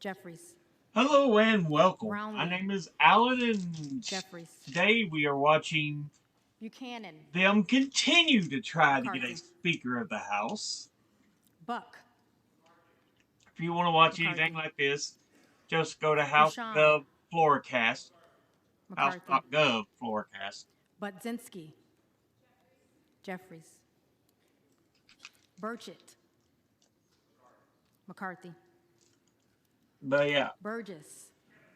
Jeffries. Hello and welcome. My Brownlee. name is Alan, and Jeffries. today we are watching Buchanan. them continue to try to get a McCarthy. Speaker of the House. Buck. If you want to watch anything McCarthy. like this, just go to Bucshon. HouseGov Floorcast, McCarthy. House.gov Floorcast. Budzinski. Jeffries. Burchett. McCarthy. But yeah, Burgess.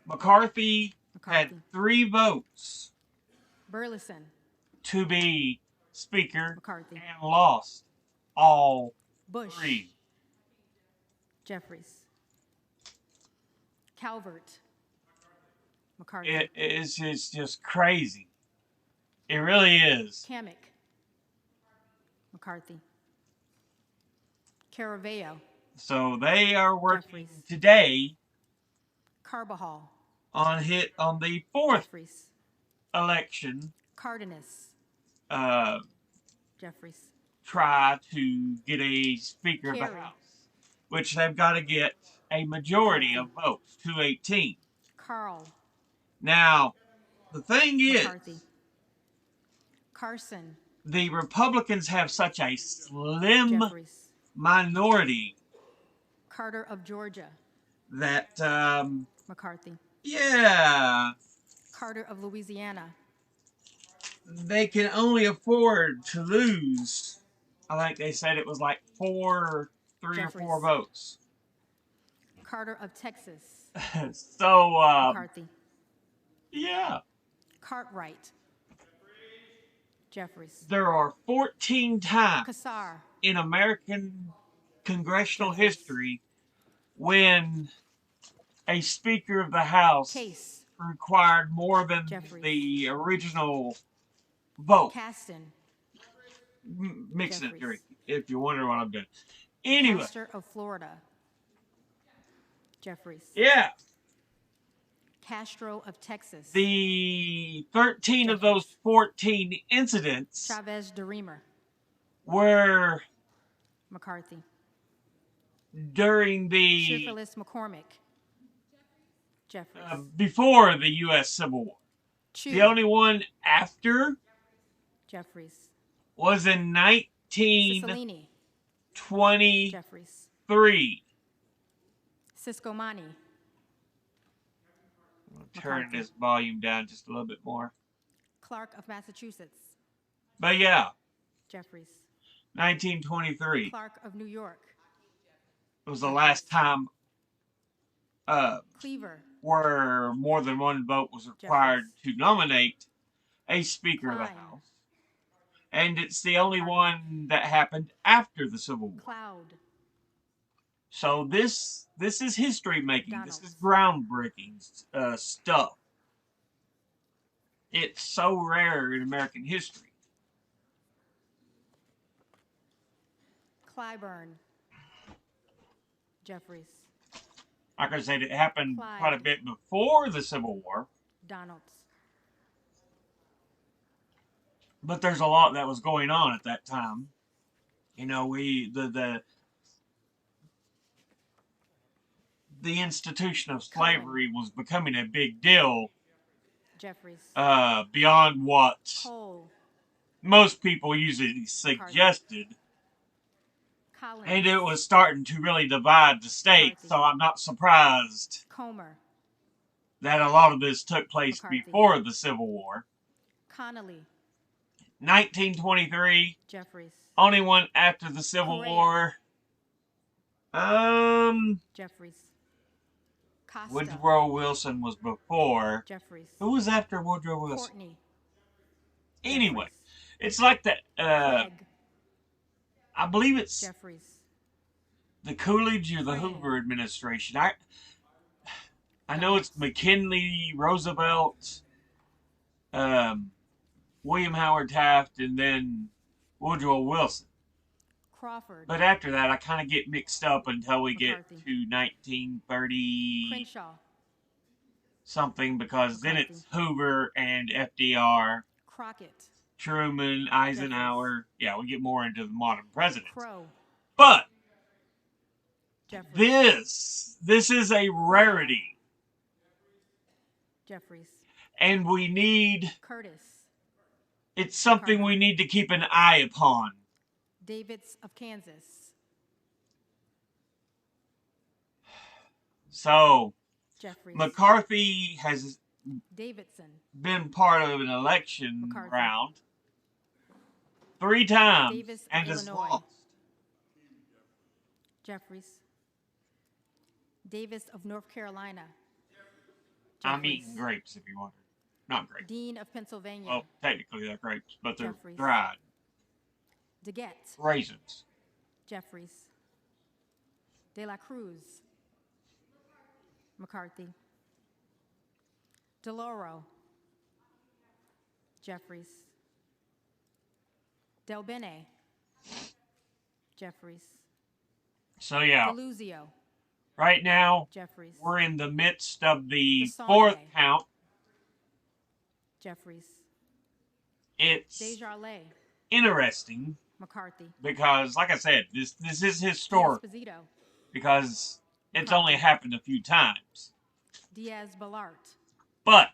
McCarthy had McCarthy. 3 votes Burleson. to be Speaker McCarthy. and lost all Bush. 3. Jeffries. Calvert. McCarthy. It is just crazy. It really is. Kamek. McCarthy. Caraveo. So they are working Jeffries. today Carbajal. on the 4th Jeffries. election. Cardenas. Uh, Jeffries. try to get a Speaker of the Kerry. House, which they've got to get a majority of votes, 218. Carl. Now, the thing is, McCarthy. Carson. the Republicans have such a slim Jeffries. minority Carter of Georgia. that, McCarthy. yeah, Carter of Louisiana. they can only afford to lose. I think they said it was like 3 or 4 Jeffries. votes. Carter of Texas. So, McCarthy. yeah, Cartwright. Jeffries. there are 14 times Kassar. in American congressional Jeffries. history when a Speaker of the House Case. required more than Jeffries. the original vote. Caston. Mix it, Jeffries. drink, if you wonder what I'm doing. Anyway, Pastor of Florida. Jeffries. yeah, Castro of Texas. the 13 of those 14 incidents Chavez DeRemer. were McCarthy. during the Schifferlis McCormick. Jeffries. before the U.S. Civil War. Chu. The only one after Jeffries. was in Cicilline. 1923. Jeffries. Ciscomani. Turn McCarthy. this volume down just a little bit more. Clark of Massachusetts. But yeah, Jeffries. 1923 Clark of New York. was the last time Cleaver. where more than one vote was required to nominate a Speaker of the Klein. House. And it's the only one that happened after the Civil War. Cloud. So this is history making. Donalds. This is groundbreaking stuff. It's so rare in American history. Clyburn. Jeffries. Like I said, it happened Clyde. quite a bit before the Civil War, Donalds. but there's a lot that was going on at that time. You know, the institution of slavery was becoming a big deal Jeffries. beyond what Cole. most people usually suggested. Collins. And it was starting to really divide the state, McCarthy. so I'm not surprised Comer. that a lot of this took place McCarthy. before the Civil War. Connolly. 1923, Jeffries. only one after the Civil Correa. War. Jeffries. Costa. Woodrow Wilson was before. Jeffries. Who was after Woodrow Wilson? Courtney. Anyway, Jeffries. it's like that. Craig. I believe it's Jeffries. the Coolidge or the Craig. Hoover administration. I know it's McKinley, Roosevelt, William Howard Taft, and then Woodrow Wilson. Crawford. But after that, I kind of get mixed up until we McCarthy. get to 1930 Crenshaw. something, because then McCarthy. it's Hoover and FDR, Crockett. Truman, Eisenhower. Yeah, we get more into the modern presidents. Crow. But Jeffries. This is a rarity, Jeffries. and we need, Curtis. it's something we need to keep an eye upon. Davids of Kansas. So, Jeffries. McCarthy has Davidson. been part of an election McCarthy. round 3 times Davis of and has Illinois. lost. Jeffries. Davis of North Carolina. I'm Jeffries. eating grapes if you wonder. Not grapes. Dean of Pennsylvania. Well, technically they're grapes, but they're Jeffries. dried. DeGette. Raisins. Jeffries. De La Cruz. McCarthy. DeLauro. Jeffries. Del Bene. Jeffries. So yeah, Deluzio. right now Jeffries. we're in the midst of the Desante. 4th count. Jeffries. It's Desjardins. interesting McCarthy. because, like I said, this is historic Esposito. because it's McCarthy. only happened a few times. Diaz Balart. But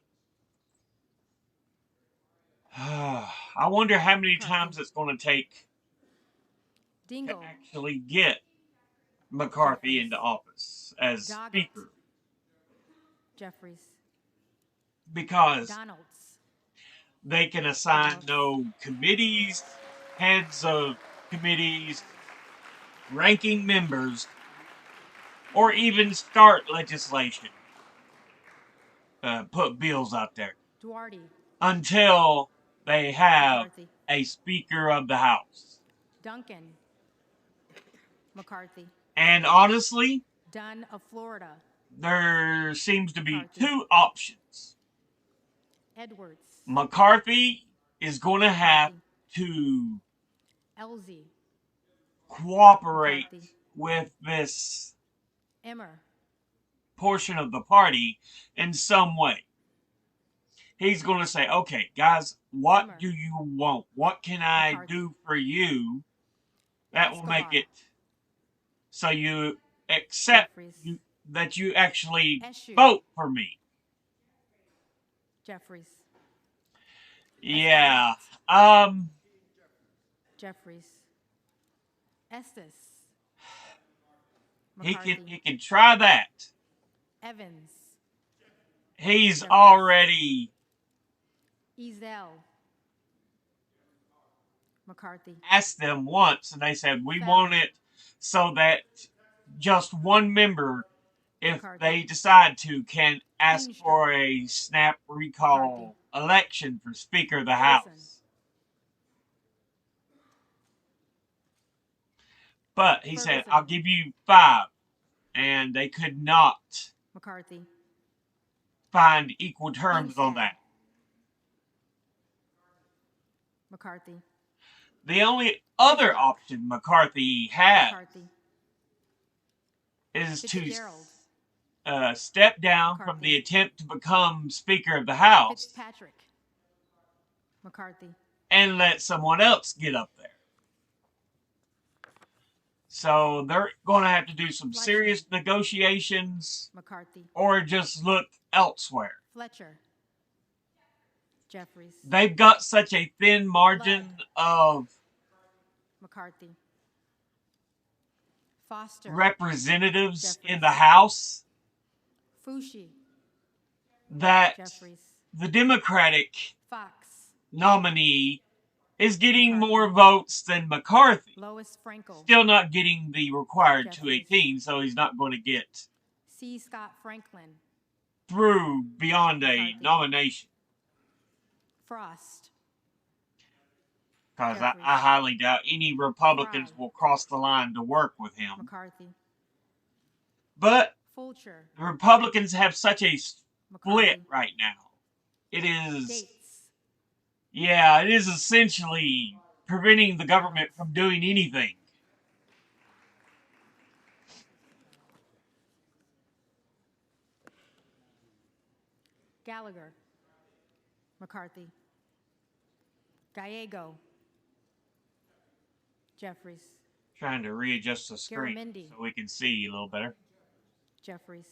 I wonder how many times it's going to take to Dingle. actually get McCarthy Jeffries. into office as Doggett. Speaker, Jeffries. because Donalds. they can assign no committees, heads of committees, ranking members, or even start legislation, put bills out there, Duarte. until they have McCarthy. a Speaker of the House. Duncan. McCarthy. And honestly, Dunn of Florida. there seems to be McCarthy. 2 options. Edwards. McCarthy is going to have McCarthy. to Elsie. cooperate McCarthy. with this Emmer. portion of the party in some way. He's going to say, okay, guys, what Emmer. do you want? What can I McCarthy. do for you that will make Escobar. it so you accept Jeffries. that you actually Eshu. vote for me? Jeffries. Yeah. Jeffries. Estes. He McCarthy. can try that. Evans. He's Jeffries. already Ezel. McCarthy. asked them once, and they said, we Fallon. want it so that just one member, if McCarthy. they decide to, can ask Feenstra. for a snap recall election for Speaker of the Ferguson. House. But he said, Ferguson. I'll give you 5. And they could not McCarthy. find equal terms on Fingstad. that. McCarthy. The only other option McCarthy had McCarthy. is to Fitzgerald. step down from McCarthy. the attempt to become Speaker of the House Fitzpatrick. McCarthy. and let someone else get up there. So they're going to have to do some serious negotiations McCarthy. or just look elsewhere. Fletcher. Jeffries. They've got such a thin margin of McCarthy. Foster. representatives in Jeffries. the House Fushi. that Jeffries. the Democratic Fox. nominee is getting McCarthy. more votes than McCarthy. Lois Frankel. Still not getting the required Jeffries. 218, so he's not going to get C. Scott Franklin. through beyond a McCarthy. nomination. Frost. Because Jeffries. I highly doubt any Republicans Fry. will cross the line to work with him. McCarthy. But Fulcher. the Republicans have such a split McCarthy. right now. It is, Gates. yeah, it is essentially preventing the government from doing anything. Gallagher. McCarthy. Gallego. Jeffries. Trying to readjust the screen Garamendi. so we can see a little better. Jeffries.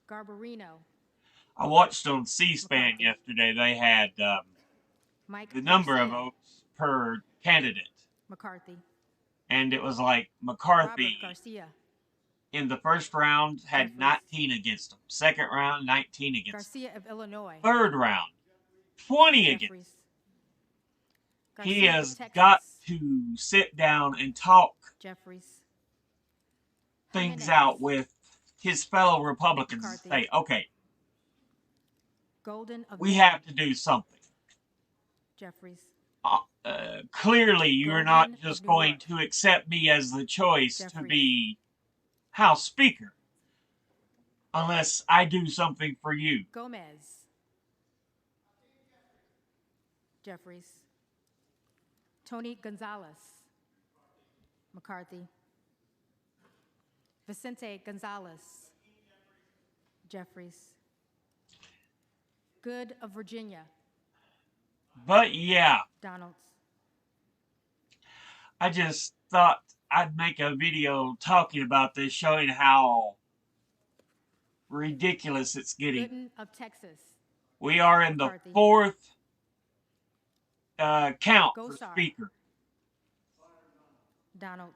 Garbarino. I watched on C-SPAN McCarthy. yesterday. They had Mike the number of Garcia. votes per candidate, McCarthy. and it was like Robert McCarthy Garcia. in the first round had Jeffries. 19 against him. Second round, 19 against him. Garcia of Illinois. Third round, 20 against him. Jeffries. He Garcia of has Texas. got to sit down and talk Jeffries. things Jimenez. out with his fellow Republicans and McCarthy. say, okay, Golden of we Maine. have to do something. Jeffries. Clearly, you're not Golden of just New going York. to accept me as the choice to Jeffries. be House Speaker unless I do something for you. Gomez. Jeffries. Tony Gonzalez. McCarthy. Vicente Gonzalez. Jeffries. Good of Virginia. But yeah, Donalds. I just thought I'd make a video talking about this, showing how ridiculous it's getting. Gooden of Texas. We are in the McCarthy. fourth count for Gosar. Speaker. Donalds.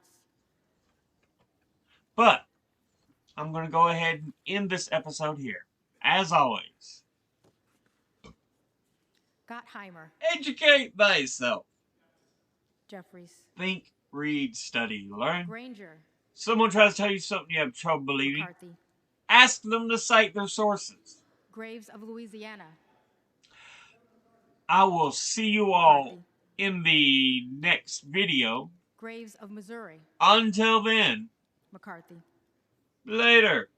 But I'm going to go ahead and end this episode here. As always, Gottheimer. educate thyself. Jeffries. Think, read, study, learn. Granger. Someone tries to tell you something you have trouble believing. McCarthy. Ask them to cite their sources. Graves of Louisiana. I will see you all McCarthy. in the next video. Graves of Missouri. Until then, McCarthy. later.